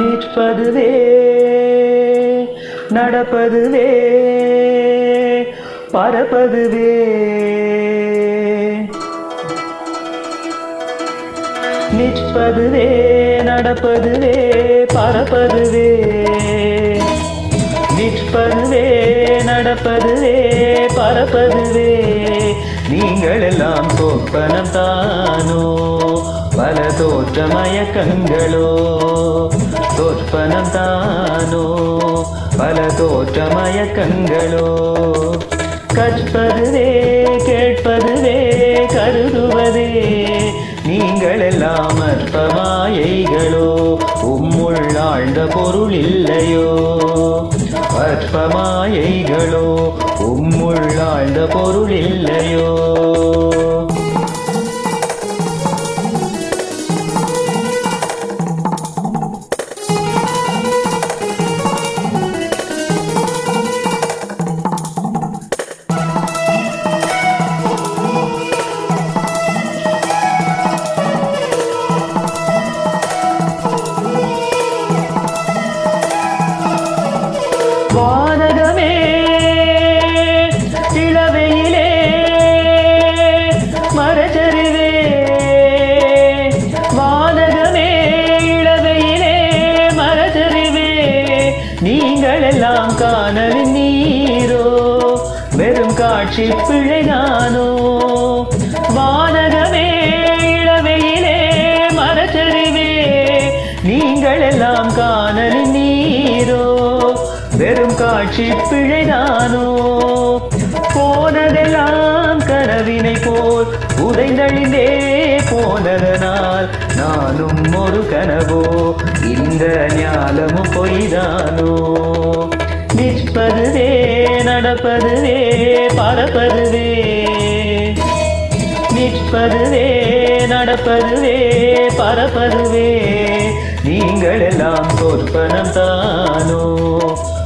நிற்பதுவே நடப்பதுவே பறப்பதுவே நிற்பதுவே நடப்பதுவே பறப்பதுவே நிற்பதுவே நடப்பதுவே பறப்பதுவே நீங்கள் எல்லாம் சொப்பனம் தானோ பல தோற்ற மயக்கங்களோ சொற்பனம் தானோ பல தோற்ற மயக்கங்களோ கற்பதுவே கேட்பதுவே கருதுவதே நீங்கள் எல்லாம் அற்ப மாயைகளோ உம்முள் ஆழ்ந்த பொருள் இல்லையோ அற்ப மாயைகளோ உம்முள் ஆழ்ந்த பொருள் இல்லையோ வானகமே இளவையிலே மரச்சரிவே வானகமே இளவையிலே மரச்சரிவே நீங்கள் எல்லாம் காணலின் நீரோ வெறும் காட்சி பிழைதானோ வானகமே இளவையிலே மரச்சரிவே நீங்கள் எல்லாம் காணலின் நீரோ வெறும் காட்சி பிழைதானோ போனதெல்லாம் கனவினை போல் உதைந்தழிந்தே போனதனால் நானும் ஒரு கனவோ இந்த ஞாலமும் பொய்தானோ நிற்பதுவே நடப்பதுவே பறப்பதுவே நிற்பதுவே நடப்பதுவே பறப்பதுவே நீங்கள் எல்லாம் சொற்பனம் தானோ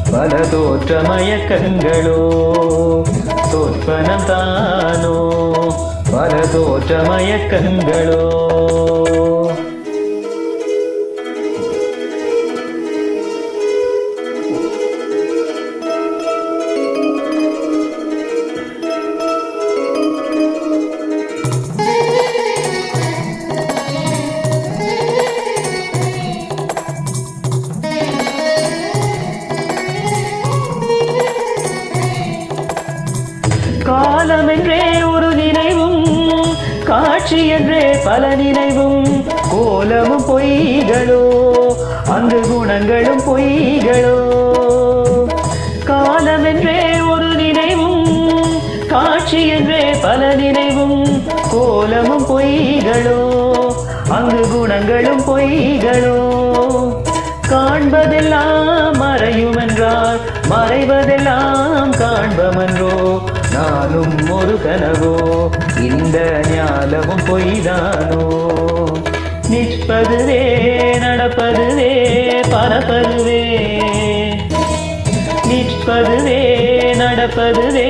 பல தோற்ற மயக்கங்களோ சொற்பனம் தானோ பல தோற்ற மயக்கங்களோ காலம் என்றே ஒரு நினைவும் காட்சி என்றே பல நினைவும் கோலமும் பொய்களோ அங்கு குணங்களும் பொய்களோ காலம் என்றே ஒரு நினைவும் காட்சி என்றே பல நினைவும் கோலமும் பொய்களோ அங்கு குணங்களும் பொய்களோ காண்பதெல்லாம் மறையும் என்றால் மறைவதெல்லாம் காண்பமன்றோ நானும் ஒரு கனவோ இந்த ஞாலமும் பொய்தானோ நிற்பதுவே நடப்பதுவே பறப்பதுவே நிற்பதுவே நடப்பதுவே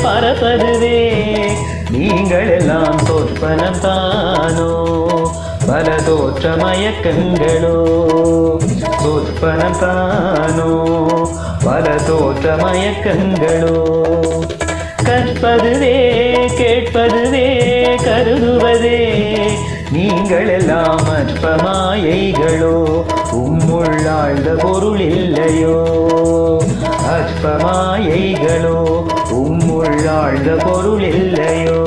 பறப்பதுவே நீங்கள் எல்லாம் சொற்பனம் தானோ பல தோற்ற மயக்கங்களோ சொற்பனம் தானோ பல தோற்ற மயக்கங்களோ கற்பதுவே கேட்பதுவே கருதுவதே நீங்கள் எல்லாம் அற்ப மாயைகளோ உம்முள் ஆழ்ந்த பொருள் இல்லையோ அற்ப மாயைகளோ உம்முள் ஆழ்ந்த பொருள் இல்லையோ